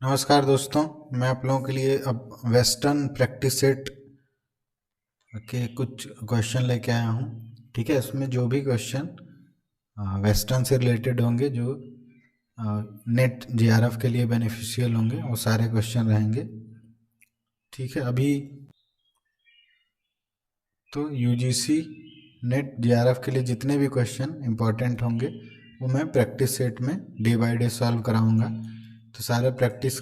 नमस्कार दोस्तों, मैं आप लोगों के लिए अब वेस्टर्न प्रैक्टिस सेट के कुछ क्वेश्चन लेके आया हूँ। ठीक है, इसमें जो भी क्वेश्चन वेस्टर्न से रिलेटेड होंगे, जो नेट जीआरएफ के लिए बेनिफिशियल होंगे, वो सारे क्वेश्चन रहेंगे। ठीक है, अभी तो यूजीसी नेट जीआरएफ के लिए जितने भी क्वेश्चन इंपॉर्टेंट होंगे वो मैं प्रैक्टिस सेट में डे बाय डे सॉल्व कराऊंगा। तो सारे प्रैक्टिस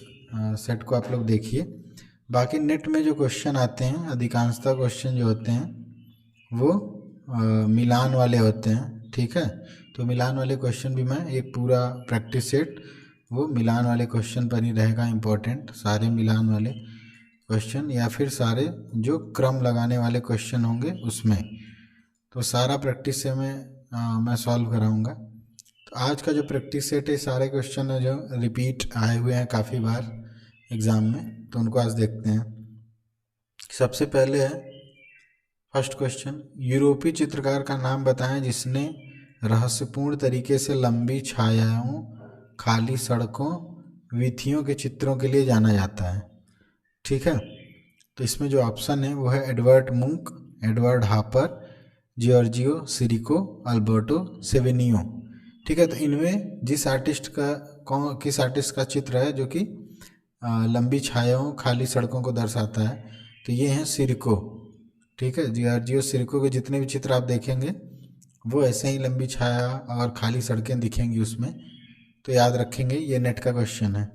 सेट को आप लोग देखिए। बाकी नेट में जो क्वेश्चन आते हैं, अधिकांशतः क्वेश्चन जो होते हैं वो मिलान वाले होते हैं। ठीक है, तो मिलान वाले क्वेश्चन भी मैं एक पूरा प्रैक्टिस सेट वो मिलान वाले क्वेश्चन पर ही रहेगा इम्पोर्टेंट। सारे मिलान वाले क्वेश्चन या फिर सारे जो क्रम लगाने वाले क्वेश्चन होंगे उसमें, तो सारा प्रैक्टिस से मैं सॉल्व कराऊंगा। तो आज का जो प्रैक्टिस सेट है, सारे क्वेश्चन है जो रिपीट आए हुए हैं काफ़ी बार एग्ज़ाम में, तो उनको आज देखते हैं। सबसे पहले है फर्स्ट क्वेश्चन, यूरोपीय चित्रकार का नाम बताएं जिसने रहस्यपूर्ण तरीके से लंबी छायाओं, खाली सड़कों, वीथियों के चित्रों के लिए जाना जाता है। ठीक है, तो इसमें जो ऑप्शन है वो है Edvard Munch, Edward Hopper, Giorgio Chirico, Alberto Savinio. ठीक है, तो इनमें किस आर्टिस्ट का चित्र है जो कि लंबी छायाओं, खाली सड़कों को दर्शाता है, तो ये हैं सिरिको। ठीक है, जॉर्जियो सिरिको के जितने भी चित्र आप देखेंगे वो ऐसे ही लंबी छाया और खाली सड़कें दिखेंगी उसमें, तो याद रखेंगे। ये नेट का क्वेश्चन है।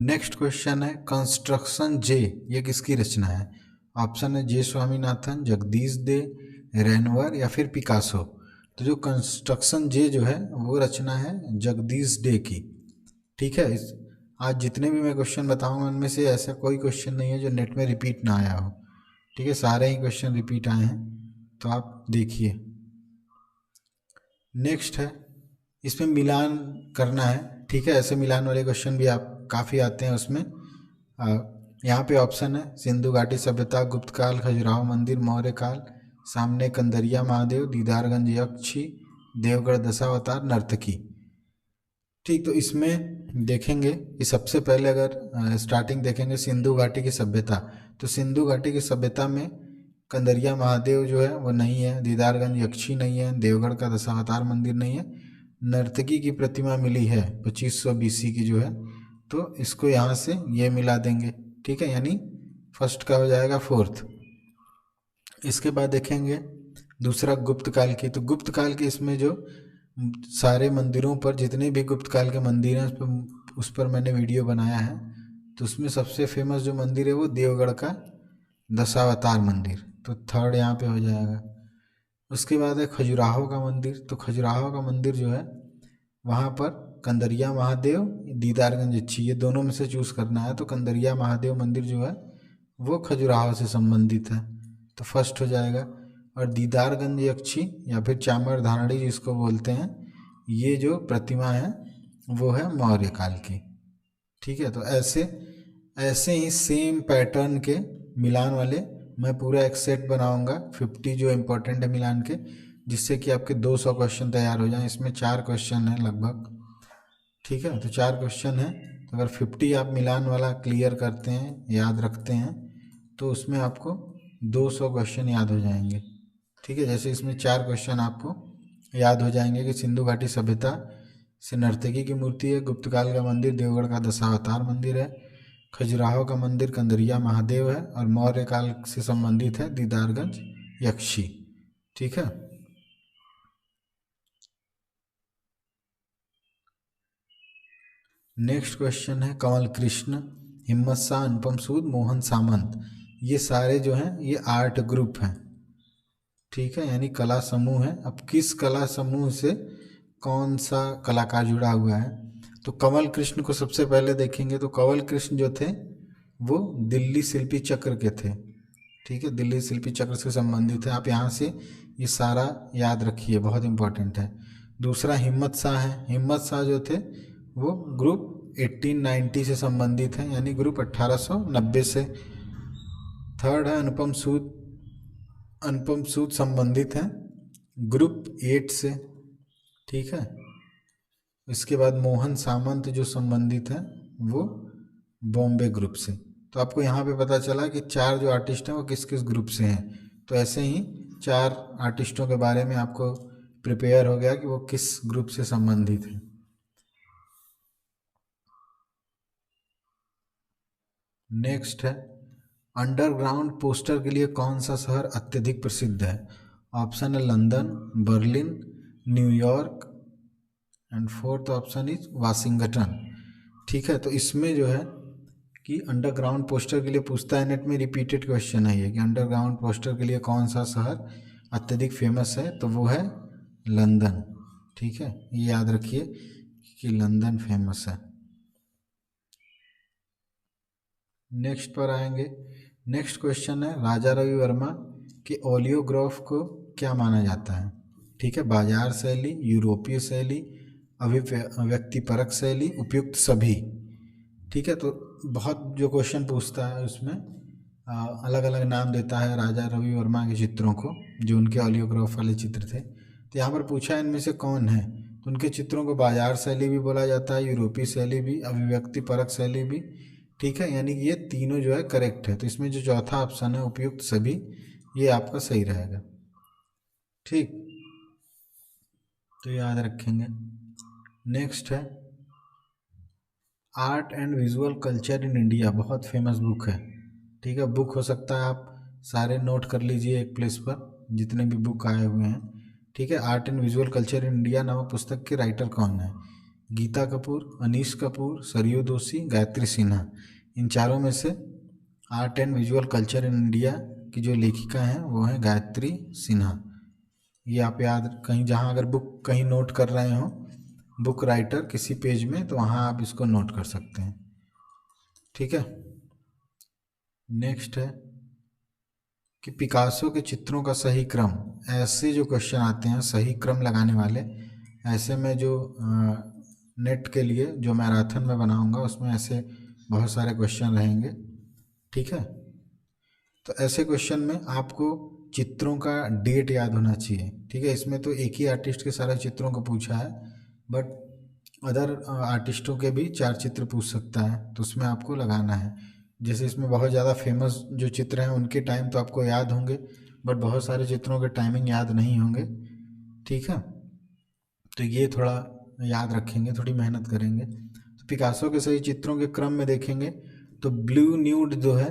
नेक्स्ट क्वेश्चन है कंस्ट्रक्शन जे, ये किसकी रचना है? ऑप्शन है जे स्वामीनाथन, जगदीश दे, रेनवर या फिर पिकासो। तो जो कंस्ट्रक्शन जे जो है वो रचना है जगदीश डे की। ठीक है, आज जितने भी मैं क्वेश्चन बताऊंगा उनमें से ऐसा कोई क्वेश्चन नहीं है जो नेट में रिपीट ना आया हो। ठीक है, सारे ही क्वेश्चन रिपीट आए हैं, तो आप देखिए। नेक्स्ट है, इसमें मिलान करना है। ठीक है, ऐसे मिलान वाले क्वेश्चन भी आप काफ़ी आते हैं उसमें। यहाँ पे ऑप्शन है सिंधु घाटी सभ्यता, गुप्त काल, खजुराहो मंदिर, मौर्य काल, सामने कंदरिया महादेव, दीदारगंज यक्षी, देवगढ़ दशावतार, नर्तकी। ठीक, तो इसमें देखेंगे कि सबसे पहले अगर स्टार्टिंग देखेंगे सिंधु घाटी की सभ्यता, तो सिंधु घाटी की सभ्यता में कंदरिया महादेव जो है वो नहीं है, दीदारगंज यक्षी नहीं है, देवगढ़ का दशावतार मंदिर नहीं है, नर्तकी की प्रतिमा मिली है 2500 BC की जो है, तो इसको यहाँ से ये मिला देंगे। ठीक है, यानी फर्स्ट का हो जाएगा फोर्थ। इसके बाद देखेंगे दूसरा गुप्त काल की, तो गुप्त काल की इसमें जो सारे मंदिरों पर, जितने भी गुप्त काल के मंदिर हैं उस पर मैंने वीडियो बनाया है। तो उसमें सबसे फेमस जो मंदिर है वो देवगढ़ का दशावतार मंदिर, तो थर्ड यहाँ पे हो जाएगा। उसके बाद है खजुराहो का मंदिर, तो खजुराहो का मंदिर जो है वहाँ पर कंदरिया महादेव, दीदारगंज यक्षी, ये दोनों में से चूज़ करना है। तो कंदरिया महादेव मंदिर जो है वो खजुराहो से संबंधित है, तो फर्स्ट हो जाएगा। और दीदारगंज यक्षी या फिर चामर धारणी जिसको बोलते हैं, ये जो प्रतिमा है वो है मौर्य काल की। ठीक है, तो ऐसे ऐसे ही सेम पैटर्न के मिलान वाले मैं पूरा एक सेट बनाऊंगा 50 जो इम्पोर्टेंट है मिलान के, जिससे कि आपके 200 क्वेश्चन तैयार हो जाएं। इसमें 4 क्वेश्चन है लगभग। ठीक है, तो 4 क्वेश्चन है, तो अगर 50 आप मिलान वाला क्लियर करते हैं, याद रखते हैं, तो उसमें आपको 200 क्वेश्चन याद हो जाएंगे। ठीक है, जैसे इसमें 4 क्वेश्चन आपको याद हो जाएंगे कि सिंधु घाटी सभ्यता से नर्तकी की मूर्ति है, गुप्त काल का मंदिर देवगढ़ का दशावतार मंदिर है, खजुराहो का मंदिर कंदरिया महादेव है, और मौर्य काल से संबंधित है दीदारगंज यक्षी। ठीक है, नेक्स्ट क्वेश्चन है कमल कृष्ण, हिम्मत शाह, अनुपम सूद, मोहन सामंत। ये सारे जो हैं ये आर्ट ग्रुप हैं। ठीक है, यानी कला समूह है। अब किस कला समूह से कौन सा कलाकार जुड़ा हुआ है, तो कमल कृष्ण को सबसे पहले देखेंगे। तो कमल कृष्ण जो थे वो दिल्ली शिल्पी चक्र के थे। ठीक है, दिल्ली शिल्पी चक्र से संबंधित है। आप यहाँ से ये सारा याद रखिए, बहुत इंपॉर्टेंट है। दूसरा हिम्मत शाह है, हिम्मत शाह जो थे वो ग्रुप 1890 से संबंधित है, यानी ग्रुप 1890 से। थर्ड है अनुपम सूद, अनुपम सूद संबंधित है ग्रुप 8 से। ठीक है, इसके बाद मोहन सामंत जो संबंधित है वो बॉम्बे ग्रुप से। तो आपको यहाँ पे पता चला कि 4 जो आर्टिस्ट हैं वो किस किस ग्रुप से हैं। तो ऐसे ही 4 आर्टिस्टों के बारे में आपको प्रिपेयर हो गया कि वो किस ग्रुप से संबंधित हैं। नेक्स्ट है, अंडरग्राउंड पोस्टर के लिए कौन सा शहर अत्यधिक प्रसिद्ध है? ऑप्शन है London, Berlin, New York and fourth option is Washington. ठीक है, तो इसमें जो है कि अंडरग्राउंड पोस्टर के लिए पूछता है, नेट में रिपीटेड क्वेश्चन है ये कि अंडरग्राउंड पोस्टर के लिए कौन सा शहर अत्यधिक फेमस है, तो वो है लंदन। ठीक है, ये याद रखिए कि लंदन फेमस है। नेक्स्ट पर आएंगे। नेक्स्ट क्वेश्चन है, राजा रवि वर्मा के ओलियोग्राफ को क्या माना जाता है? ठीक है, बाजार शैली, यूरोपीय शैली, अभिव्यक्तिपरक शैली, उपयुक्त सभी। ठीक है, तो बहुत जो क्वेश्चन पूछता है उसमें अलग अलग नाम देता है राजा रवि वर्मा के चित्रों को, जो उनके ओलियोग्राफ वाले चित्र थे। तो यहाँ पर पूछा है इनमें से कौन है, तो उनके चित्रों को बाजार शैली भी बोला जाता है, यूरोपीय शैली भी, अभिव्यक्तिपरक शैली भी। ठीक है, यानी कि ये तीनों जो है करेक्ट है। तो इसमें जो चौथा ऑप्शन है उपयुक्त सभी, ये आपका सही रहेगा। ठीक, तो याद रखेंगे। नेक्स्ट है, art and visual culture in India, बहुत फेमस बुक है। ठीक है, बुक हो सकता है आप सारे नोट कर लीजिए एक प्लेस पर, जितने भी बुक आए हुए हैं। ठीक है, art and visual culture in India नामक पुस्तक के राइटर कौन है? गीता कपूर, अनीश कपूर, सरयू दोषी, गायत्री सिन्हा। इन चारों में से art and visual culture in India की जो लेखिका हैं वो है गायत्री सिन्हा। ये आप याद, कहीं जहाँ अगर बुक कहीं नोट कर रहे हो, बुक राइटर किसी पेज में, तो वहाँ आप इसको नोट कर सकते हैं। ठीक है, नेक्स्ट है कि पिकासो के चित्रों का सही क्रम। ऐसे जो क्वेश्चन आते हैं सही क्रम लगाने वाले, ऐसे में जो नेट के लिए जो मैराथन में बनाऊंगा उसमें ऐसे बहुत सारे क्वेश्चन रहेंगे। ठीक है, तो ऐसे क्वेश्चन में आपको चित्रों का डेट याद होना चाहिए। ठीक है, इसमें तो एक ही आर्टिस्ट के सारे चित्रों को पूछा है, बट अदर आर्टिस्टों के भी 4 चित्र पूछ सकता है, तो उसमें आपको लगाना है। जैसे इसमें बहुत ज़्यादा फेमस जो चित्र हैं उनके टाइम तो आपको याद होंगे, बट बहुत सारे चित्रों के टाइमिंग याद नहीं होंगे। ठीक है, तो ये थोड़ा याद रखेंगे, थोड़ी मेहनत करेंगे। तो पिकासो के सही चित्रों के क्रम में देखेंगे तो ब्लू न्यूड जो है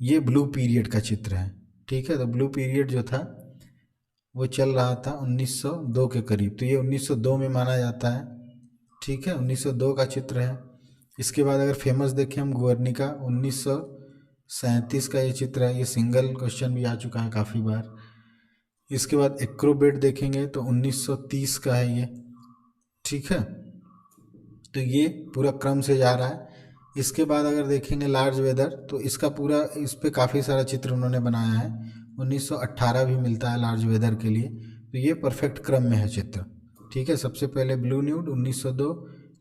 ये ब्लू पीरियड का चित्र है। ठीक है, तो ब्लू पीरियड जो था वो चल रहा था 1902 के करीब, तो ये 1902 में माना जाता है। ठीक है, 1902 का चित्र है। इसके बाद अगर फेमस देखें हम, गुवर्निका 1937 का ये चित्र है। ये सिंगल क्वेश्चन भी आ चुका है काफ़ी बार। इसके बाद एक्रोबेट देखेंगे तो 1930 का है ये। ठीक है, तो ये पूरा क्रम से जा रहा है। इसके बाद अगर देखेंगे लार्ज वेदर, तो इसका पूरा, इस पे काफ़ी सारा चित्र उन्होंने बनाया है। 1918 भी मिलता है लार्ज वेदर के लिए, तो ये परफेक्ट क्रम में है चित्र। ठीक है, सबसे पहले blue nude 1902,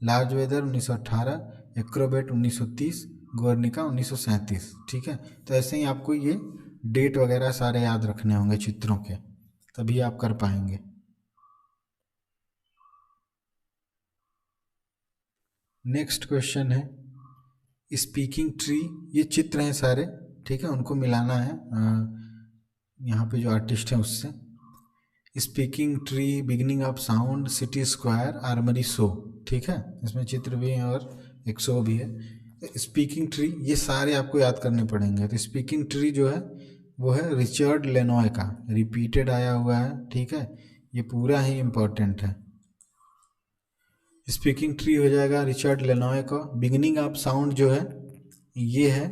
large bather 1918, acrobat 1930, Guernica 1937। ठीक है, तो ऐसे ही आपको ये डेट वगैरह सारे याद रखने होंगे चित्रों के, तभी आप कर पाएंगे। नेक्स्ट क्वेश्चन है, स्पीकिंग ट्री, ये चित्र हैं सारे। ठीक है, उनको मिलाना है यहाँ पे जो आर्टिस्ट हैं उससे। Speaking tree, beginning of sound, city square, armoury show. ठीक है, इसमें चित्र भी हैं और एक शो भी है। स्पीकिंग ट्री ये सारे आपको याद करने पड़ेंगे। तो स्पीकिंग ट्री जो है वो है रिचर्ड लेनॉय का, रिपीटेड आया हुआ है। ठीक है, ये पूरा ही इम्पोर्टेंट है। स्पीकिंग ट्री हो जाएगा रिचर्ड लेनॉय का। बिगनिंग ऑफ साउंड जो है ये है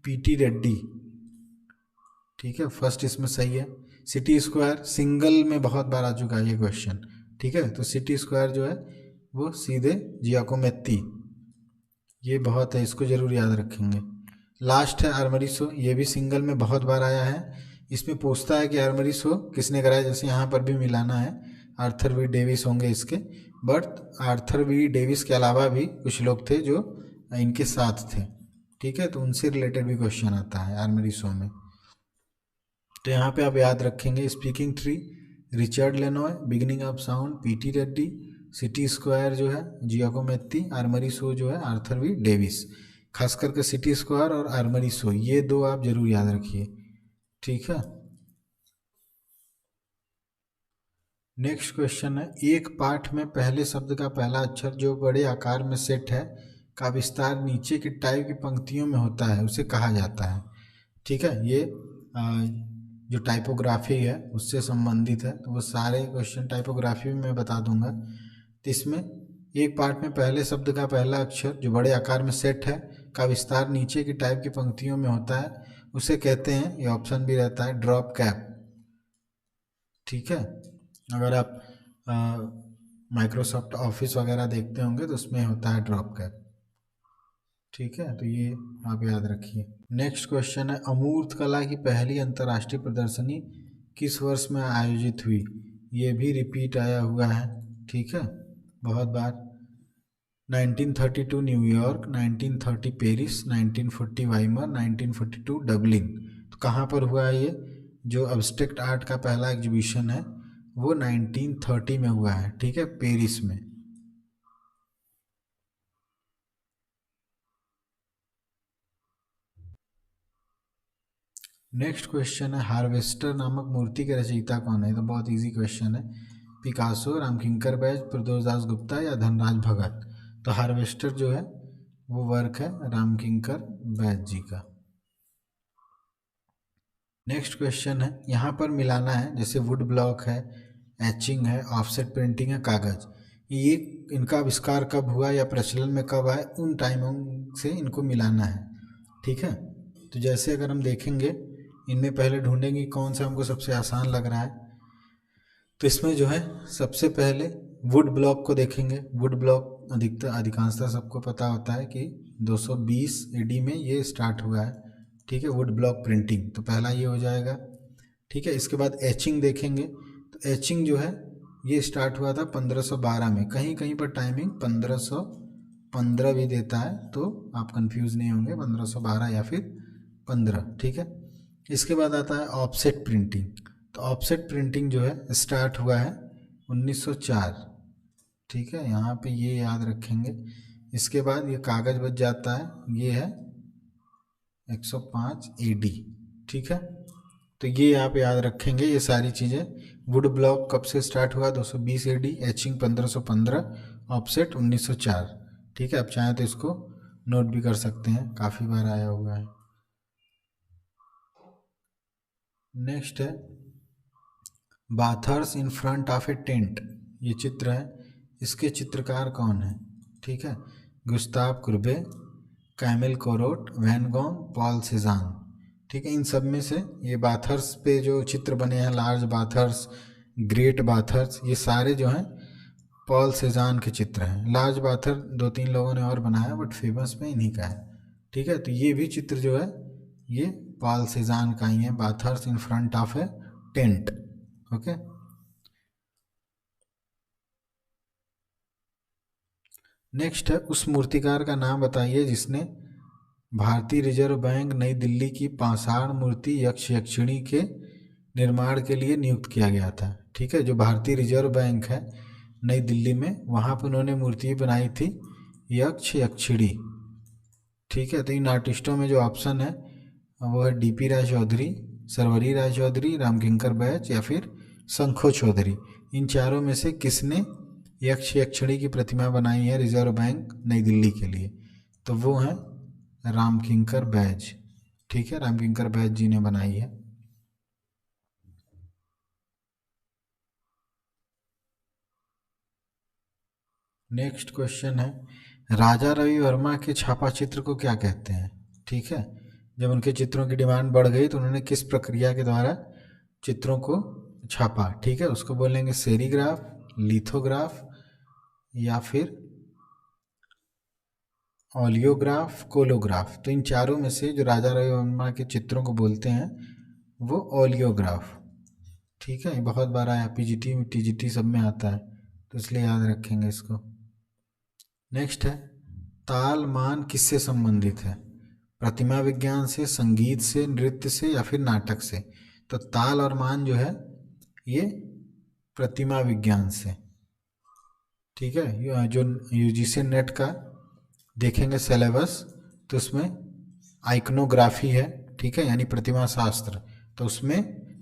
पीटी रेड्डी। ठीक है, फर्स्ट इसमें सही है। सिटी स्क्वायर सिंगल में बहुत बार आ चुका है ये क्वेश्चन। ठीक है, तो सिटी स्क्वायर जो है वो सीधे जियाकोमेत्ती, ये बहुत है, इसको जरूर याद रखेंगे। लास्ट है आर्मरी शो, ये भी सिंगल में बहुत बार आया है। इसमें पूछता है कि आर्मरी शो किसने कराया, जैसे यहाँ पर भी मिलाना है, आर्थर वी डेविस होंगे इसके, बट आर्थर वी डेविस के अलावा भी कुछ लोग थे जो इनके साथ थे। ठीक है, तो उनसे रिलेटेड भी क्वेश्चन आता है आर्मरी शो में। तो यहाँ पे आप याद रखेंगे speaking tree, Richard Lannoy, beginning of sound, PT Reddy, city square जो है जियागो मेत्ती, आर्मरी शो जो है आर्थर वी डेविस। खास करके सिटी स्क्वायर और आर्मरी शो, ये दो आप जरूर याद रखिए, ठीक है। नेक्स्ट क्वेश्चन है, एक पाठ में पहले शब्द का पहला अक्षर जो बड़े आकार में सेट है का विस्तार नीचे की टाइप की पंक्तियों में होता है उसे कहा जाता है, ठीक है। ये जो टाइपोग्राफी है उससे संबंधित है, तो वो सारे क्वेश्चन टाइपोग्राफी में मैं बता दूंगा। तो इसमें एक पार्ट में पहले शब्द का पहला अक्षर जो बड़े आकार में सेट है का विस्तार नीचे की टाइप की पंक्तियों में होता है उसे कहते हैं, ये ऑप्शन भी रहता है, ड्रॉप कैप, ठीक है। अगर आप माइक्रोसॉफ्ट ऑफिस वगैरह देखते होंगे तो उसमें होता है ड्रॉप कैप, ठीक है। तो ये आप याद रखिए। नेक्स्ट क्वेश्चन है, अमूर्त कला की पहली अंतर्राष्ट्रीय प्रदर्शनी किस वर्ष में आयोजित हुई? ये भी रिपीट आया हुआ है, ठीक है, बहुत बार। 1932 न्यूयॉर्क, 1930 पेरिस, 1940 वाइमर, 1942 डबलिन। तो कहाँ पर हुआ है ये? जो एब्स्ट्रैक्ट आर्ट का पहला एग्जीबिशन है वो 1930 में हुआ है, ठीक है, पेरिस में। नेक्स्ट क्वेश्चन है, हार्वेस्टर नामक मूर्ति के रचयिता कौन है? तो बहुत इजी क्वेश्चन है, पिकासो, रामकिंकर बैज, प्रदोष दास गुप्ता या धनराज भगत। तो हार्वेस्टर जो है वो वर्क है रामकिंकर बैज जी का। नेक्स्ट क्वेश्चन है, यहाँ पर मिलाना है, जैसे वुड ब्लॉक है, एचिंग है, ऑफसेट प्रिंटिंग है, कागज, ये इनका आविष्कार कब हुआ या प्रचलन में कब आए, उन टाइमों से इनको मिलाना है, ठीक है। तो जैसे अगर हम देखेंगे इनमें पहले ढूंढेंगे कौन सा हमको सबसे आसान लग रहा है, तो इसमें जो है सबसे पहले वुड ब्लॉक को देखेंगे। वुड ब्लॉक अधिकांशतः सबको पता होता है कि 220 एडी में ये स्टार्ट हुआ है, ठीक है, वुड ब्लॉक प्रिंटिंग, तो पहला ये हो जाएगा, ठीक है। इसके बाद एचिंग देखेंगे, तो एचिंग जो है ये स्टार्ट हुआ था 1512 में, कहीं कहीं पर टाइमिंग 1515 भी देता है, तो आप कंफ्यूज नहीं होंगे, 1512 या फिर 15, ठीक है। इसके बाद आता है ऑफसेट प्रिंटिंग, तो ऑफसेट प्रिंटिंग जो है स्टार्ट हुआ है 1904, ठीक है, यहाँ पे ये याद रखेंगे। इसके बाद ये कागज़ बच जाता है, ये है 105 एडी, ठीक है। तो ये आप याद रखेंगे ये सारी चीज़ें। वुड ब्लॉक कब से स्टार्ट हुआ? 220 एडी, एचिंग 1515, ऑफसेट 1904, ठीक है। आप चाहें तो इसको नोट भी कर सकते हैं, काफ़ी बार आया हुआ है। नेक्स्ट है, bathers in front of a tent, ये चित्र है, इसके चित्रकार कौन है? ठीक है, Gustave Courbet, Camille Corot, Van Gogh, Paul Cezanne. ठीक है, इन सब में से ये बाथर्स पे जो चित्र बने हैं, लार्ज बाथर्स, ग्रेट बाथर्स, ये सारे जो हैं पॉल सेजान के चित्र हैं। लार्ज बाथर दो तीन लोगों ने और बनाया, बट फेमस में इन्हीं का है। ठीक है, तो ये भी चित्र जो है ये पॉल सेजान का ही है, bathers in front of a tent. Okay, next है, उस मूर्तिकार का नाम बताइए जिसने भारतीय रिजर्व बैंक नई दिल्ली की पाषाण मूर्ति यक्ष यक्षिणी के निर्माण के लिए नियुक्त किया गया था। ठीक है, जो भारतीय रिजर्व बैंक है नई दिल्ली में, वहाँ पर उन्होंने मूर्ति बनाई थी यक्ष यक्षिणी। ठीक है, तो इन आर्टिस्टों में जो ऑप्शन है वो है डीपी राय चौधरी, सरवरी राय चौधरी, रामकिंकर बैच या फिर शंखो चौधरी। इन चारों में से किसने यक्ष यक्षिणी की प्रतिमा बनाई है रिजर्व बैंक नई दिल्ली के लिए? तो वो हैं रामकिंकर बैज। ठीक है, रामकिंकर बैज जी ने बनाई है। नेक्स्ट क्वेश्चन है, राजा रवि वर्मा के छापा चित्र को क्या कहते हैं? ठीक है, जब उनके चित्रों की डिमांड बढ़ गई तो उन्होंने किस प्रक्रिया के द्वारा चित्रों को छापा? ठीक है, उसको बोलेंगे सेरीग्राफ, लिथोग्राफ या फिर ओलियोग्राफ, कोलोग्राफ। तो इन चारों में से जो राजा रवि वर्मा के चित्रों को बोलते हैं वो ओलियोग्राफ। ठीक है, बहुत बार आया, पीजीटी में टीजीटी सब में आता है, तो इसलिए याद रखेंगे इसको। नेक्स्ट है, ताल मान किससे संबंधित है? प्रतिमा विज्ञान से, संगीत से, नृत्य से या फिर नाटक से? तो ताल और मान जो है ये प्रतिमा विज्ञान से। ठीक है, जो यूजीसी नेट का देखेंगे सिलेबस, तो उसमें आइकनोग्राफी है, ठीक है, यानी प्रतिमा शास्त्र। तो उसमें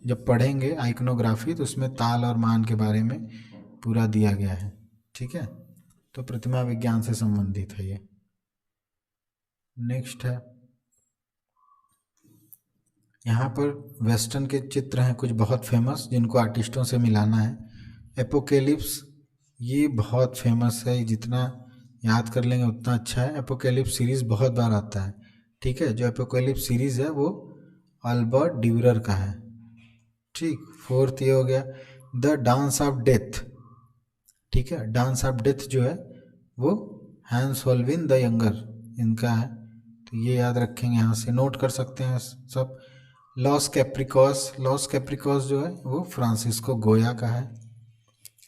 जब पढ़ेंगे आइकनोग्राफी तो उसमें ताल और मान के बारे में पूरा दिया गया है, ठीक है। तो प्रतिमा विज्ञान से संबंधित है ये। नेक्स्ट है, यहाँ पर वेस्टर्न के चित्र हैं कुछ बहुत फेमस जिनको आर्टिस्टों से मिलाना है। एपोकेलिप्स, ये बहुत फेमस है, जितना याद कर लेंगे उतना अच्छा है। एपोकेलिप्स सीरीज़ बहुत बार आता है, ठीक है। जो एपोकेलिप्स सीरीज़ है वो अल्बर्ट ड्यूरर का है, ठीक। फोर्थ ये हो गया द डांस ऑफ डेथ, ठीक है। डांस ऑफ डेथ जो है वो हैंस होल्विन द यंगर इनका है, तो ये याद रखेंगे, यहाँ से नोट कर सकते हैं सब। लॉस कैप्रिकॉस, लॉस कैप्रिकॉस जो है वो फ्रांसिस्को गोया का है।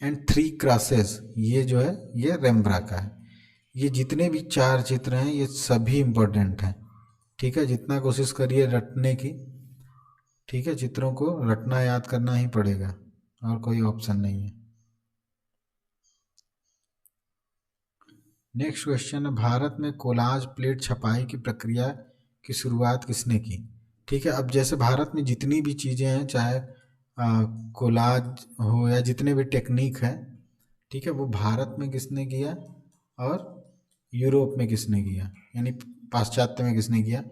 एंड थ्री क्रॉसेस, ये जो है ये रेम्ब्रा का है। ये जितने भी चार चित्र हैं ये सभी इम्पोर्टेंट हैं, ठीक है। जितना कोशिश करिए रटने की, ठीक है, चित्रों को रटना याद करना ही पड़ेगा और कोई ऑप्शन नहीं है। नेक्स्ट क्वेश्चन है, भारत में कोलाज प्लेट छपाई की प्रक्रिया की शुरुआत किसने की? ठीक है, अब जैसे भारत में जितनी भी चीज़ें हैं, चाहे कोलाज हो या जितने भी टेक्निक हैं, ठीक है, वो भारत में किसने किया और यूरोप में किसने किया, यानी पाश्चात्य में किसने किया।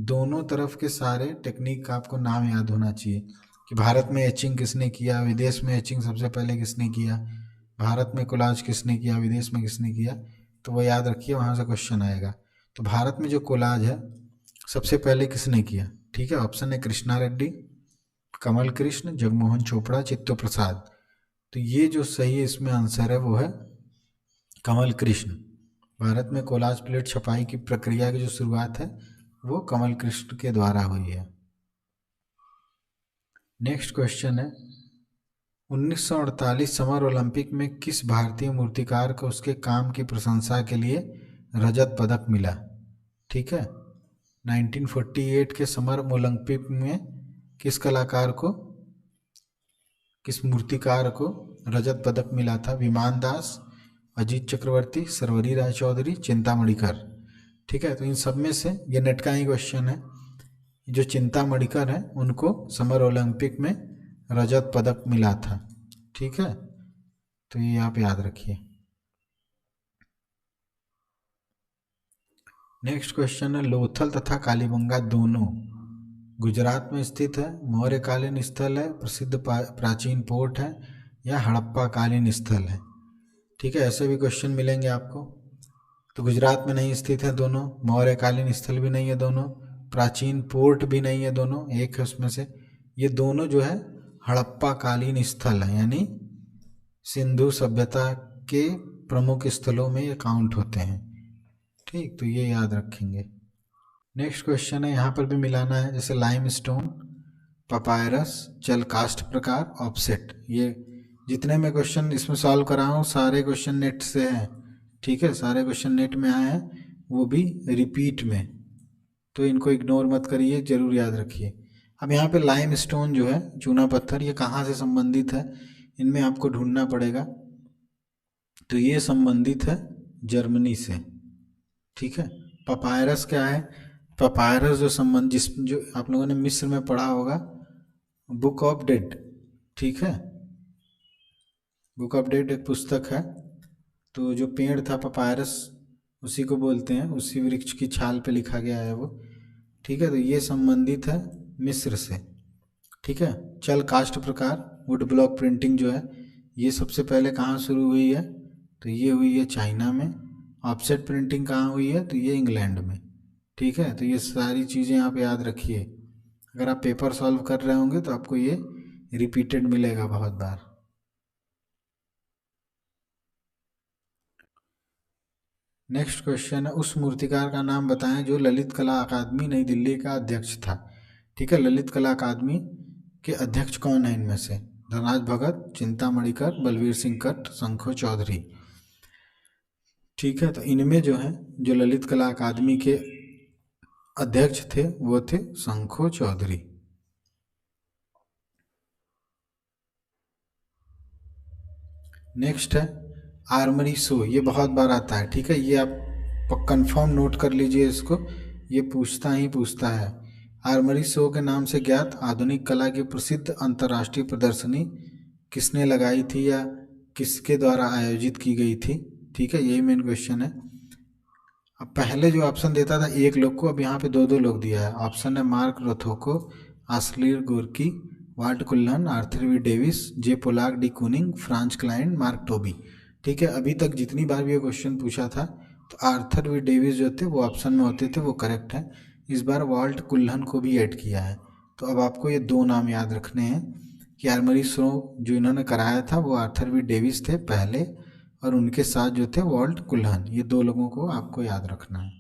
दोनों तरफ के सारे टेक्निक का आपको नाम याद होना चाहिए कि भारत में एचिंग किसने किया, विदेश में एचिंग सबसे पहले किसने किया, भारत में कोलाज किसने किया, विदेश में किसने किया, तो वो याद रखिए, वहाँ से क्वेश्चन आएगा। तो भारत में जो कोलाज है सबसे पहले किसने किया, ठीक है। ऑप्शन है कृष्णा रेड्डी, कमल कृष्ण, जगमोहन चोपड़ा, चित्तो प्रसाद। तो ये जो सही इसमें आंसर है वो है कमल कृष्ण। भारत में कोलाज प्लेट छपाई की प्रक्रिया की जो शुरुआत है वो कमल कृष्ण के द्वारा हुई है। नेक्स्ट क्वेश्चन है, 1948 समर ओलंपिक में किस भारतीय मूर्तिकार को उसके काम की प्रशंसा के लिए रजत पदक मिला? ठीक है, 1948 के समर ओलंपिक में किस कलाकार को, किस मूर्तिकार को रजत पदक मिला था? विमान दास, अजीत चक्रवर्ती, सर्वरी राय चौधरी, चिंतामणिकर। ठीक है, तो इन सब में से ये नेट का ही क्वेश्चन है, जो चिंतामणिकर है उनको समर ओलंपिक में रजत पदक मिला था, ठीक है। तो ये आप याद रखिए। नेक्स्ट क्वेश्चन है, लोथल तथा कालीबंगा दोनों गुजरात में स्थित है, मौर्यकालीन स्थल है, प्रसिद्ध प्राचीन पोर्ट है, या हड़प्पा कालीन स्थल है? ठीक है, ऐसे भी क्वेश्चन मिलेंगे आपको। तो गुजरात में नहीं स्थित है दोनों, मौर्यकालीन स्थल भी नहीं है दोनों, प्राचीन पोर्ट भी नहीं है दोनों, एक है उसमें से। ये दोनों जो है हड़प्पा कालीन स्थल है, यानी सिंधु सभ्यता के प्रमुख स्थलों में ये काउंट होते हैं, ठीक। तो ये याद रखेंगे। नेक्स्ट क्वेश्चन है, यहाँ पर भी मिलाना है, जैसे लाइमस्टोन, पपायरस, जल कास्ट प्रकार, ऑफसेट। ये जितने मैं क्वेश्चन इसमें सॉल्व कर रहा हूँ सारे क्वेश्चन नेट से हैं, ठीक है, सारे क्वेश्चन नेट में आए हैं, वो भी रिपीट में, तो इनको इग्नोर मत करिए, जरूर याद रखिए। अब यहाँ पे लाइमस्टोन जो है, चूना पत्थर, ये कहाँ से संबंधित है, इनमें आपको ढूंढना पड़ेगा। तो ये संबंधित है जर्मनी से, ठीक है। पपायरस क्या है? पपायरस जो आप लोगों ने मिस्र में पढ़ा होगा, बुक ऑफ डेड, ठीक है, बुक ऑफ डेड एक पुस्तक है। तो जो पेड़ था पपायरस, उसी को बोलते हैं, उसी वृक्ष की छाल पे लिखा गया है वो, ठीक है। तो ये संबंधित है मिस्र से, ठीक है। चल कास्ट प्रकार, वुड ब्लॉक प्रिंटिंग जो है, ये सबसे पहले कहाँ शुरू हुई है? तो ये हुई है चाइना में। ऑफसेट प्रिंटिंग कहाँ हुई है? तो ये इंग्लैंड में, ठीक है। तो ये सारी चीज़ें आप याद रखिए, अगर आप पेपर सॉल्व कर रहे होंगे तो आपको ये रिपीटेड मिलेगा बहुत बार। नेक्स्ट क्वेश्चन है, उस मूर्तिकार का नाम बताएं जो ललित कला अकादमी नई दिल्ली का अध्यक्ष था। ठीक है, ललित कला अकादमी के अध्यक्ष कौन है इनमें से? धनराज भगत, चिंतामणिकर, बलवीर सिंह कट, शंखो चौधरी। ठीक है, तो इनमें जो है, जो ललित कला अकादमी के अध्यक्ष थे वो थे शंखो चौधरी। नेक्स्ट है, आर्मरी शो, ये बहुत बार आता है, ठीक है, ये आप कंफर्म नोट कर लीजिए इसको, ये पूछता ही पूछता है। आर्मरी शो के नाम से ज्ञात आधुनिक कला की प्रसिद्ध अंतर्राष्ट्रीय प्रदर्शनी किसने लगाई थी या किसके द्वारा आयोजित की गई थी, ठीक है, यही मेन क्वेश्चन है। अब पहले जो ऑप्शन देता था एक लोग को, अब यहाँ पे दो दो लोग दिया है। ऑप्शन है Mark Rothko, Arshile Gorky, Walt Kuhn, Arthur B Davies, J Pollock de Kooning, Franz Kline, Mark Tobey, ठीक है। अभी तक जितनी बार भी ये क्वेश्चन पूछा था तो आर्थर वी डेविस जो थे वो ऑप्शन में होते थे, वो करेक्ट है। इस बार वाल्ट कुल्हन को भी ऐड किया है। तो अब आपको ये दो नाम याद रखने हैं कि आर्मरी शो जो इन्होंने कराया था वो आर्थर वी डेविस थे पहले, और उनके साथ जो थे वाल्ट कुल्हन, ये दो लोगों को आपको याद रखना है।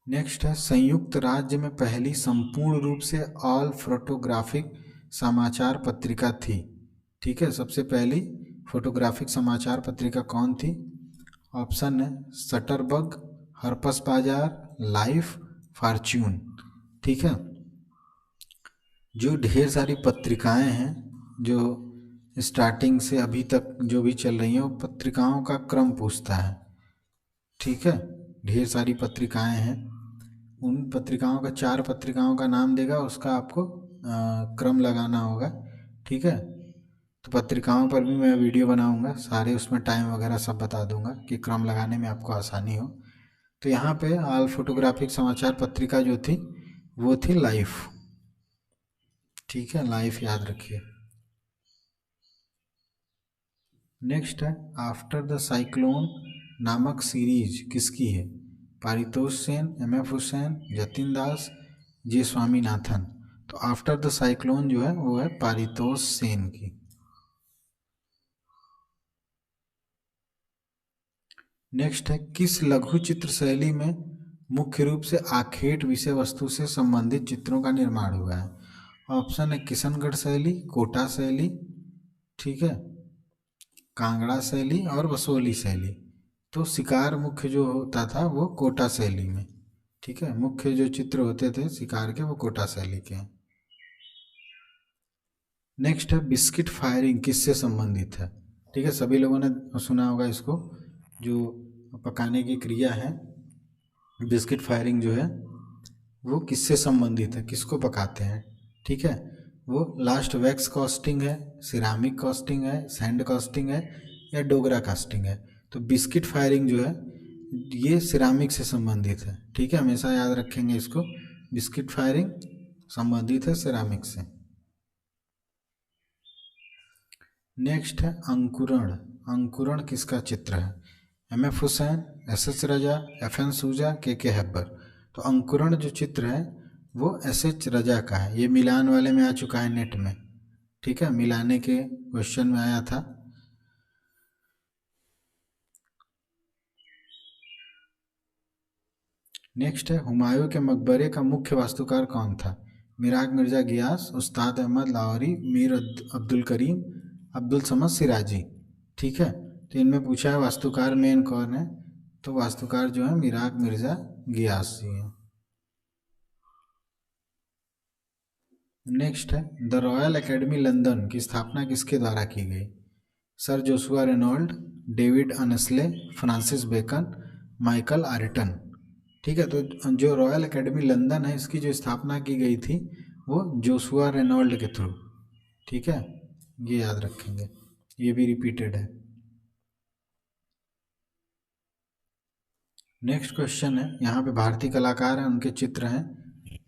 नेक्स्ट है, संयुक्त राज्य में पहली संपूर्ण रूप से ऑल फोटोग्राफिक समाचार पत्रिका थी, ठीक है, सबसे पहली फोटोग्राफिक समाचार पत्रिका कौन थी? ऑप्शन है शटरबग, हर्पस बाजार, लाइफ, फॉर्च्यून, ठीक है। जो ढेर सारी पत्रिकाएं हैं जो स्टार्टिंग से अभी तक जो भी चल रही हैं, वो पत्रिकाओं का क्रम पूछता है, ठीक है। ढेर सारी पत्रिकाएं हैं, उन पत्रिकाओं का, 4 पत्रिकाओं का नाम देगा, उसका आपको क्रम लगाना होगा, ठीक है। तो पत्रिकाओं पर भी मैं वीडियो बनाऊंगा, सारे उसमें टाइम वगैरह सब बता दूंगा कि क्रम लगाने में आपको आसानी हो। तो यहाँ पे ऑल फोटोग्राफिक समाचार पत्रिका जो थी वो थी लाइफ, ठीक है, लाइफ याद रखिए। नेक्स्ट है, आफ्टर द साइक्लोन नामक सीरीज किसकी है? पारितोष सेन, एम.एफ. हुसैन, जतिन दास, जे स्वामीनाथन। तो आफ्टर द साइक्लोन जो है वो है पारितोष सेन की। नेक्स्ट है, किस लघु चित्र शैली में मुख्य रूप से आखेट विषय वस्तु से संबंधित चित्रों का निर्माण हुआ है? ऑप्शन है किशनगढ़ शैली, कोटा शैली, ठीक है, कांगड़ा शैली और वसोली शैली। तो शिकार मुख्य जो होता था वो कोटा शैली में, ठीक है, मुख्य जो चित्र होते थे शिकार के वो कोटा शैली के हैं। नेक्स्ट है, बिस्किट फायरिंग किससे संबंधित है? ठीक है, सभी लोगों ने सुना होगा इसको, जो पकाने की क्रिया है बिस्किट फायरिंग जो है वो किससे संबंधित है, किसको पकाते हैं, ठीक है। वो लास्ट वैक्स कास्टिंग है, सिरामिक कास्टिंग है, सैंड कास्टिंग है या डोगरा कास्टिंग है। तो बिस्किट फायरिंग जो है ये सिरामिक से संबंधित है, ठीक है, हमेशा याद रखेंगे इसको, बिस्किट फायरिंग संबंधित है सिरामिक से। नेक्स्ट है अंकुरण, अंकुरण किसका चित्र है? एम.एफ. हुसैन, एस.एच. रजा, एफ.एन. सूजा, के हैबर। तो अंकुरण जो चित्र है वो एस.एच. रजा का है, ये मिलान वाले में आ चुका है नेट में, ठीक है, मिलाने के क्वेश्चन में आया था। नेक्स्ट है, हुमायूं के मकबरे का मुख्य वास्तुकार कौन था? मिराग मिर्जा गियास, उस्ताद अहमद लाहौरी, मीर अब्दुल करीम, अब्दुल समद सिराजी, ठीक है। तो इनमें पूछा है वास्तुकार मेन कौन है, तो वास्तुकार जो है मिराग मिर्जा गियास जी हैं। नेक्स्ट है, द रॉयल एकेडमी लंदन की स्थापना किसके द्वारा की गई? Sir Joshua Reynold, David Annesley, Francis Bacon, Michael Ayrton, ठीक है। तो जो रॉयल एकेडमी लंदन है इसकी जो स्थापना की गई थी वो जोशुआ रेनॉल्ड के थ्रू, ठीक है, ये याद रखेंगे, ये भी रिपीटेड है। नेक्स्ट क्वेश्चन है, यहाँ पे भारतीय कलाकार हैं उनके चित्र हैं,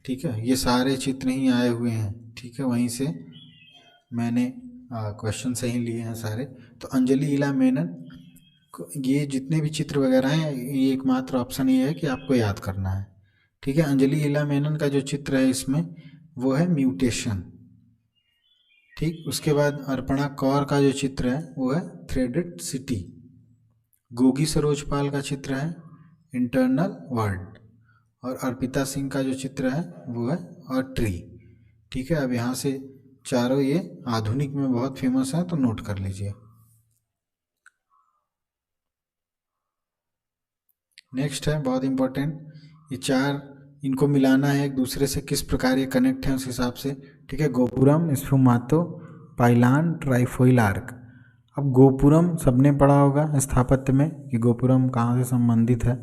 ठीक है, ये सारे चित्र ही आए हुए हैं, ठीक है, वहीं से मैंने क्वेश्चन सही लिए हैं सारे। तो अंजलि इला मेनन, ये जितने भी चित्र वगैरह हैं ये एकमात्र ऑप्शन ये है कि आपको याद करना है, ठीक है। अंजलि इला मेनन का जो चित्र है इसमें वो है म्यूटेशन, ठीक। उसके बाद अर्पणा कौर का जो चित्र है वो है थ्रेडेड सिटी। गोगी सरोजपाल का चित्र है इंटरनल वर्ल्ड, और अर्पिता सिंह का जो चित्र है वो है अ ट्री, ठीक है। अब यहाँ से चारों ये आधुनिक में बहुत फेमस है, तो नोट कर लीजिए। नेक्स्ट है बहुत इंपॉर्टेंट, ये चार इनको मिलाना है एक दूसरे से, किस प्रकार ये कनेक्ट है उस हिसाब से, ठीक है। गोपुरम, स्फुमातो, पाइलान, ट्राइफोइल आर्क। अब गोपुरम सबने पढ़ा होगा स्थापत्य में कि गोपुरम कहाँ से संबंधित है।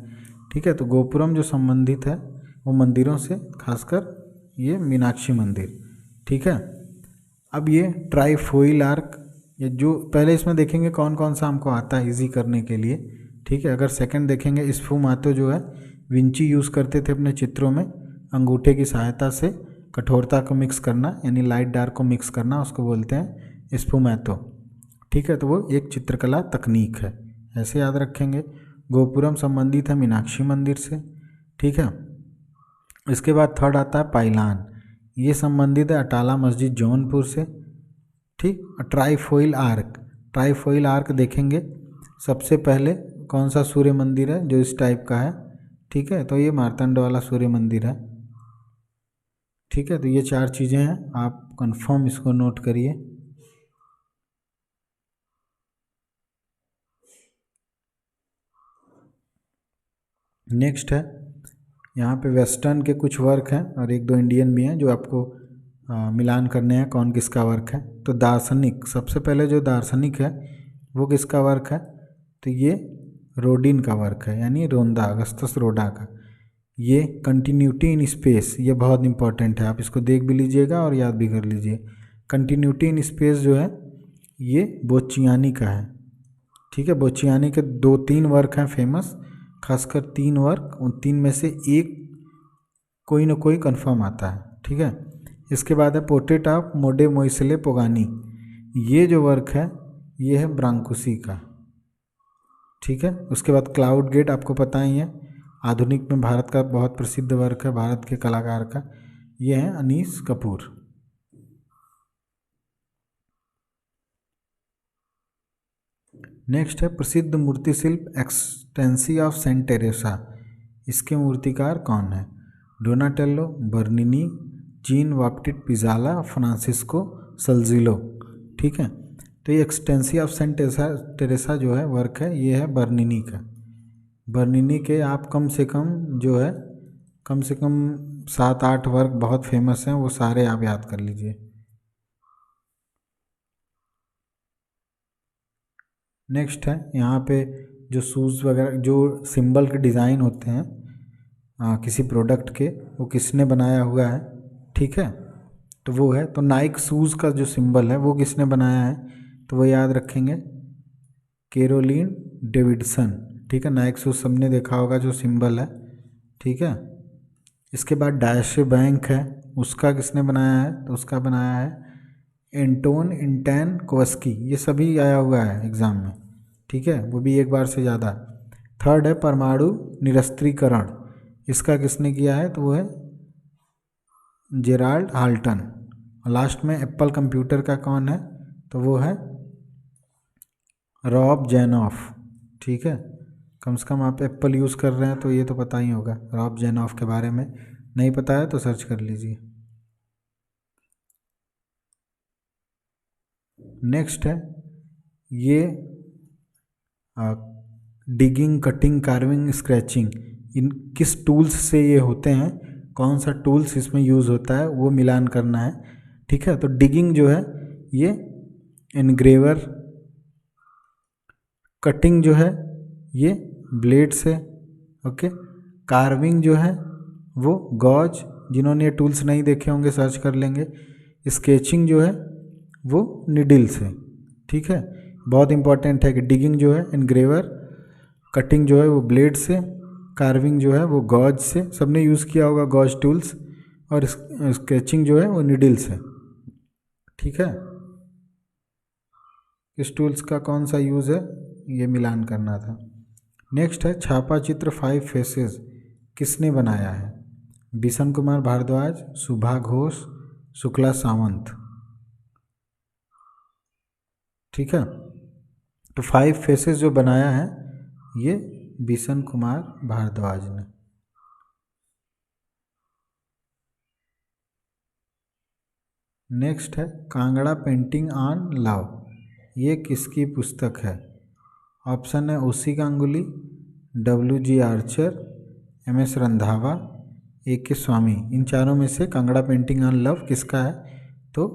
ठीक है, तो गोपुरम जो संबंधित है वो मंदिरों से, खासकर ये मीनाक्षी मंदिर। ठीक है, अब ये ट्राइफोइल आर्क, ये जो पहले इसमें देखेंगे कौन कौन सा हमको आता है इजी करने के लिए। ठीक है, अगर सेकंड देखेंगे स्फुमातो जो है विंची यूज़ करते थे अपने चित्रों में, अंगूठे की सहायता से कठोरता को मिक्स करना, यानी लाइट डार्क को मिक्स करना, उसको बोलते हैं स्फुमातो। ठीक है, तो वो एक चित्रकला तकनीक है, ऐसे याद रखेंगे। गोपुरम संबंधित है मीनाक्षी मंदिर से। ठीक है, इसके बाद थर्ड आता है पाइलान, ये संबंधित है अटाला मस्जिद जौनपुर से। ठीक, ट्राइफोइल आर्क, ट्राइफोइल आर्क देखेंगे सबसे पहले कौन सा सूर्य मंदिर है जो इस टाइप का है। ठीक है, तो ये मार्तंड वाला सूर्य मंदिर है। ठीक है, तो ये 4 चीज़ें हैं, आप कंफर्म इसको नोट करिए। नेक्स्ट है, यहाँ पे वेस्टर्न के कुछ वर्क हैं और 1-2 इंडियन भी हैं जो आपको मिलान करने हैं कौन किसका वर्क है। तो दार्शनिक, सबसे पहले जो दार्शनिक है वो किसका वर्क है, तो ये रोडिन का वर्क है, यानी रोंदा, अगस्तस रोडा का। ये कंटिन्यूटी इन स्पेस, ये बहुत इंपॉर्टेंट है, आप इसको देख भी लीजिएगा और याद भी कर लीजिए। कंटिन्यूटी इन स्पेस जो है ये बोच्चियानी का है। ठीक है, बोच्चियानी के 2-3 वर्क हैं फेमस, खासकर 3 वर्क, उन 3 में से एक कोई ना कोई कंफर्म आता है। ठीक है, इसके बाद है पोर्ट्रेट ऑफ मोडे मोइसले पोगानी, ये जो वर्क है ये है ब्रांकुसी का। ठीक है, उसके बाद क्लाउड गेट आपको पता ही है, आधुनिक में भारत का बहुत प्रसिद्ध वर्क है भारत के कलाकार का, ये है अनीस कपूर। नेक्स्ट है प्रसिद्ध मूर्ति शिल्प एक्सटेंसी ऑफ सेंट टेरेसा, इसके मूर्तिकार कौन है, डोनाटेल्लो, बर्निनी, जीन बाप्टिस्ट पिज़ाला, फ्रांसिस्को सल्जिलो। ठीक है, तो ये एक्सटेंसी ऑफ सेंट टेरेसा जो है वर्क है ये है बर्निनी का। बर्निनी के आप कम से कम जो है कम से कम 7-8 वर्क बहुत फेमस हैं, वो सारे आप याद कर लीजिए। नेक्स्ट है, यहाँ पे जो शूज़ वगैरह जो सिंबल के डिज़ाइन होते हैं किसी प्रोडक्ट के, वो किसने बनाया हुआ है। ठीक है, तो वो है, तो नाइक शूज़ का जो सिंबल है वो किसने बनाया है, तो वो याद रखेंगे कैरोलिन डेविडसन। ठीक है, नाइक शूज़ सबने देखा होगा जो सिंबल है। ठीक है, इसके बाद डायशे बैंक है, उसका किसने बनाया है, तो उसका बनाया है एंटोन इंटैन कोवस्की, ये सभी आया हुआ है एग्ज़ाम में। ठीक है, वो भी एक बार से ज़्यादा। थर्ड है परमाणु निरस्त्रीकरण, इसका किसने किया है, तो वो है जेराल्ड हाल्टन। लास्ट में एप्पल कंप्यूटर का कौन है, तो वो है रॉब जेनॉफ। ठीक है, कम से कम आप एप्पल यूज़ कर रहे हैं तो ये तो पता ही होगा रॉब जेनॉफ के बारे में, नहीं पता है तो सर्च कर लीजिए। नेक्स्ट है, ये डिगिंग, कटिंग, कार्विंग, स्क्रैचिंग, इन किस टूल्स से ये होते हैं, कौन सा टूल्स इसमें यूज़ होता है वो मिलान करना है। ठीक है, तो डिगिंग जो है ये एनग्रेवर, कटिंग जो है ये ब्लेड से, ओके, कार्विंग जो है वो गॉज, जिन्होंने ये टूल्स नहीं देखे होंगे सर्च कर लेंगे, स्केचिंग जो है वो निडिल से। ठीक है, बहुत इंपॉर्टेंट है कि डिगिंग जो है एनग्रेवर, कटिंग जो है वो ब्लेड से, कार्विंग जो है वो गॉज से, सबने यूज़ किया होगा गॉज टूल्स, और स्केचिंग जो है वो निडिल से। ठीक है, इस टूल्स का कौन सा यूज़ है ये मिलान करना था। नेक्स्ट है छापा चित्र 5 फेसेस, किसने बनाया है, बिशन कुमार भारद्वाज, सुभा घोष, शुक्ला सावंत। ठीक है, तो 5 फेसेस जो बनाया है ये बिशन कुमार भारद्वाज ने। नेक्स्ट है कांगड़ा पेंटिंग ऑन लव, ये किसकी पुस्तक है, ऑप्शन है OC Ganguly, WG Archer, MS Randhawa, AK Swami. इन चारों में से कांगड़ा पेंटिंग ऑन लव किसका है, तो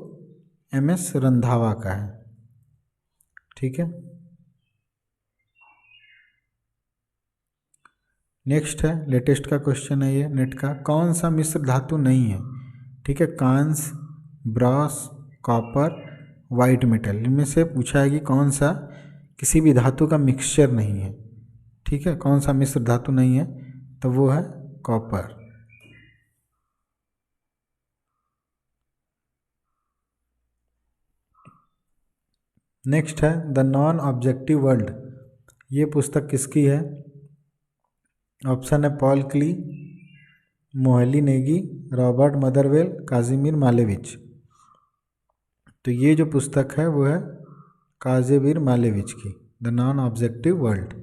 MS रंधावा का है। ठीक है। नेक्स्ट है, लेटेस्ट का क्वेश्चन है ये नेट का, कौन सा मिश्र धातु नहीं है? ठीक है, कांस, ब्रॉस, कॉपर, वाइट मेटल, इनमें से पूछा है कि कौन सा किसी भी धातु का मिक्सचर नहीं है। ठीक है, कौन सा मिश्र धातु नहीं है? तो वो है कॉपर। नेक्स्ट है द नॉन ऑब्जेक्टिव वर्ल्ड, ये पुस्तक किसकी है? ऑप्शन है Paul Klee, Moholy Nagy, Robert Motherwell, Kazimir Malevich. तो ये जो पुस्तक है वो है काजिमिर मालेविच की, the non objective world.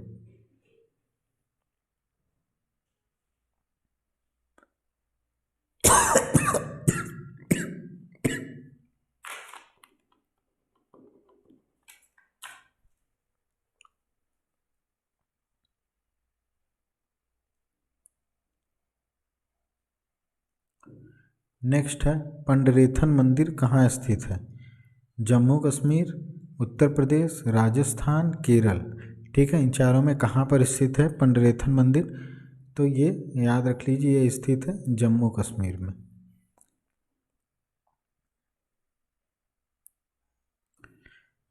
Next है पंडरेथन मंदिर कहाँ स्थित है? जम्मू कश्मीर, उत्तर प्रदेश, राजस्थान, केरल। ठीक है, इन चारों में कहाँ पर स्थित है पंडरेथन मंदिर? तो ये याद रख लीजिए, ये स्थित है जम्मू कश्मीर में।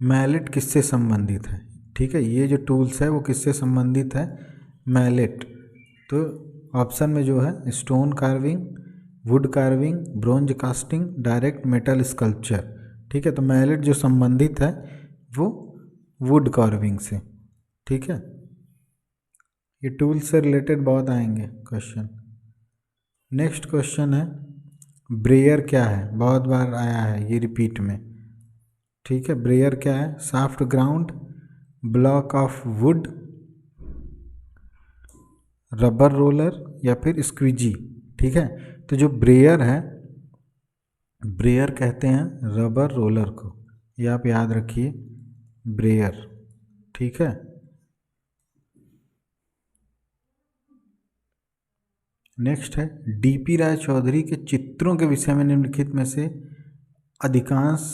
मैलेट किससे संबंधित है? ठीक है, ये जो टूल्स है वो किससे संबंधित है? मैलेट। तो ऑप्शन में जो है stone carving, wood carving, bronze casting, direct metal sculpture. ठीक है, तो मैलेट जो संबंधित है वो वुड कार्विंग से। ठीक है, ये टूल से रिलेटेड बहुत आएंगे क्वेश्चन। नेक्स्ट क्वेश्चन है ब्रेयर क्या है? बहुत बार आया है ये रिपीट में। ठीक है, ब्रेयर क्या है? Soft ground, block of would, rubber roller या फिर स्क्वीजी। ठीक है, तो जो ब्रेयर है, ब्रेयर कहते हैं रबर रोलर को, ये आप याद रखिए, ब्रेयर। ठीक है, नेक्स्ट है डीपी राय चौधरी के चित्रों के विषय में निम्नलिखित में से अधिकांश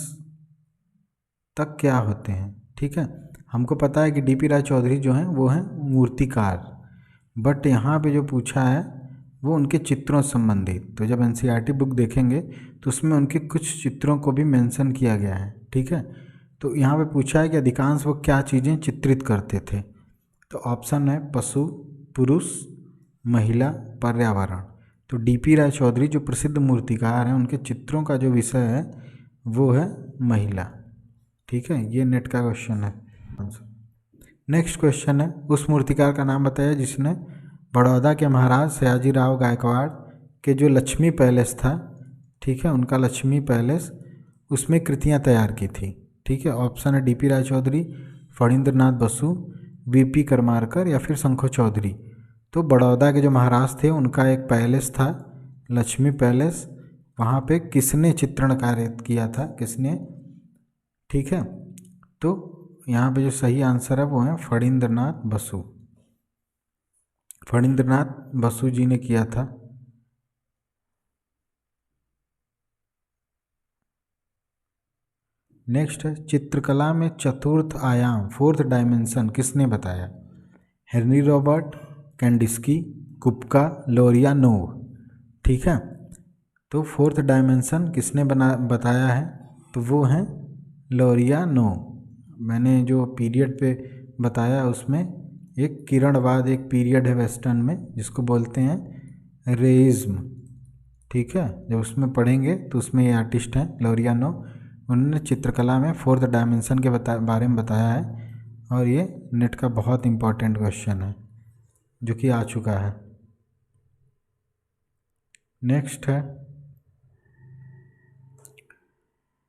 तक क्या होते हैं? ठीक है, हमको पता है कि डीपी राय चौधरी जो हैं वो हैं मूर्तिकार, बट यहाँ पे जो पूछा है वो उनके चित्रों से संबंधित। तो जब एनसीईआरटी बुक देखेंगे तो उसमें उनके कुछ चित्रों को भी मेंशन किया गया है। ठीक है, तो यहाँ पे पूछा है कि अधिकांश वो क्या चीज़ें चित्रित करते थे? तो ऑप्शन है पशु, पुरुष, महिला, पर्यावरण। तो डीपी राय चौधरी जो प्रसिद्ध मूर्तिकार हैं, उनके चित्रों का जो विषय है वो है महिला। ठीक है, ये नेट का क्वेश्चन है। नेक्स्ट क्वेश्चन है उस मूर्तिकार का नाम बताया जिसने बड़ौदा के महाराज सयाजी राव गायकवाड़ के जो लक्ष्मी पैलेस था, ठीक है, उनका लक्ष्मी पैलेस, उसमें कृतियाँ तैयार की थी। ठीक है, ऑप्शन है डीपी राय चौधरी, फणींद्रनाथ बसु, वीपी करमारकर या फिर शंखो चौधरी। तो बड़ौदा के जो महाराज थे उनका एक पैलेस था लक्ष्मी पैलेस, वहाँ पे किसने चित्रण कार्य किया था, किसने? ठीक है, तो यहाँ पे जो सही आंसर है वो है फणींद्रनाथ बसु, फणींद्रनाथ बसु जी ने किया था। नेक्स्ट है चित्रकला में चतुर्थ आयाम, फोर्थ डायमेंशन किसने बताया? Henry Robert, Kandinsky, Kupka, Larionov. ठीक है, तो फोर्थ डायमेंशन किसने बताया है? तो वो हैं लोरियानोव। मैंने जो पीरियड पे बताया उसमें एक किरणवाद एक पीरियड है वेस्टर्न में जिसको बोलते हैं रेइज्म। ठीक है, जब उसमें पढ़ेंगे तो उसमें ये आर्टिस्ट हैं लोरियानोव, उन्होंने चित्रकला में फोर्थ डायमेंशन के बारे में बताया है, और ये नेट का बहुत इम्पॉर्टेंट क्वेश्चन है जो कि आ चुका है। नेक्स्ट है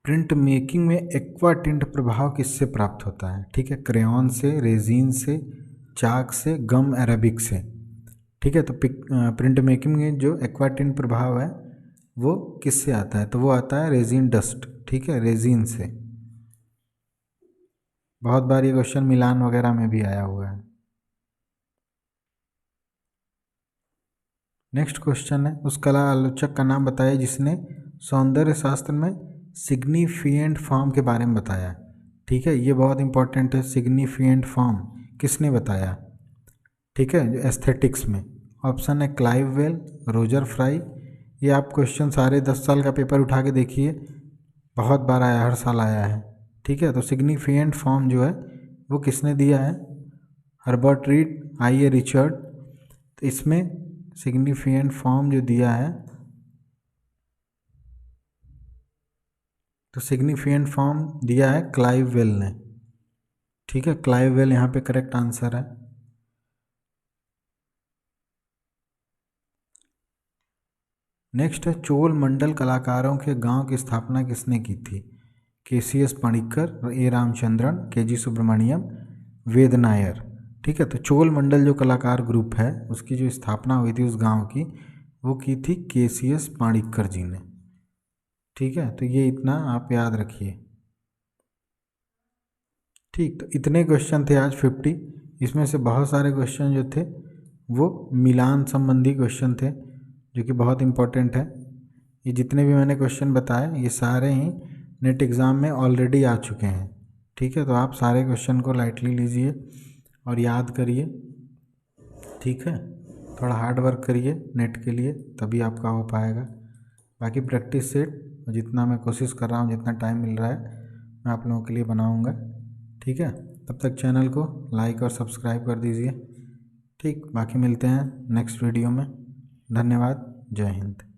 प्रिंट मेकिंग में एक्वा टिंट प्रभाव किससे प्राप्त होता है? ठीक है, क्रेयॉन से, रेजिन से, चाक से, गम अरेबिक से। ठीक है, तो प्रिंट मेकिंग में जो एक्वा टिंट प्रभाव है वो किससे आता है? तो वो आता है रेजिन डस्ट। ठीक है, रेजिन से। बहुत बार ये क्वेश्चन मिलान वगैरह में भी आया हुआ है। नेक्स्ट क्वेश्चन है उस कला आलोचक का नाम बताइए जिसने सौंदर्य शास्त्र में सिग्निफिकेंट फॉर्म के बारे में बताया। ठीक है, ये बहुत इंपॉर्टेंट है। सिग्निफिकेंट फॉर्म किसने बताया? ठीक है, जो एस्थेटिक्स में। ऑप्शन है क्लाइव वेल, रोजर फ्राई। ये आप क्वेश्चन सारे 10 साल का पेपर उठा के देखिए, बहुत बार आया, हर साल आया है। ठीक है, तो सिग्निफिकेंट फॉर्म जो है वो किसने दिया है? हर्बर्ट रीड, आई ए रिचर्ड। तो इसमें सिग्निफिकेंट फॉर्म जो दिया है, तो सिग्निफिकेंट फॉर्म दिया है क्लाइव वेल ने। ठीक है, क्लाइव वेल यहाँ पे करेक्ट आंसर है। नेक्स्ट है चोल मंडल कलाकारों के गांव की स्थापना किसने की थी? KCS Panikkar, A Ramachandran, KG Subramaniam, वेद नायर। ठीक है, तो चोल मंडल जो कलाकार ग्रुप है उसकी जो स्थापना हुई थी उस गांव की, वो की थी KCS पाणिक्कर जी ने। ठीक है, तो ये इतना आप याद रखिए। ठीक, तो इतने क्वेश्चन थे आज 50। इसमें से बहुत सारे क्वेश्चन जो थे वो मिलान संबंधी क्वेश्चन थे, जो कि बहुत इम्पोर्टेंट है। ये जितने भी मैंने क्वेश्चन बताए ये सारे ही नेट एग्ज़ाम में ऑलरेडी आ चुके हैं। ठीक है, तो आप सारे क्वेश्चन को लाइटली लीजिए और याद करिए। ठीक है, थोड़ा हार्ड वर्क करिए नेट के लिए, तभी आपका हो पाएगा। बाकी प्रैक्टिस सेट जितना मैं कोशिश कर रहा हूँ, जितना टाइम मिल रहा है मैं आप लोगों के लिए बनाऊँगा। ठीक है, तब तक चैनल को लाइक और सब्सक्राइब कर दीजिए। ठीक, बाकी मिलते हैं नेक्स्ट वीडियो में। धन्यवाद, जय हिंद।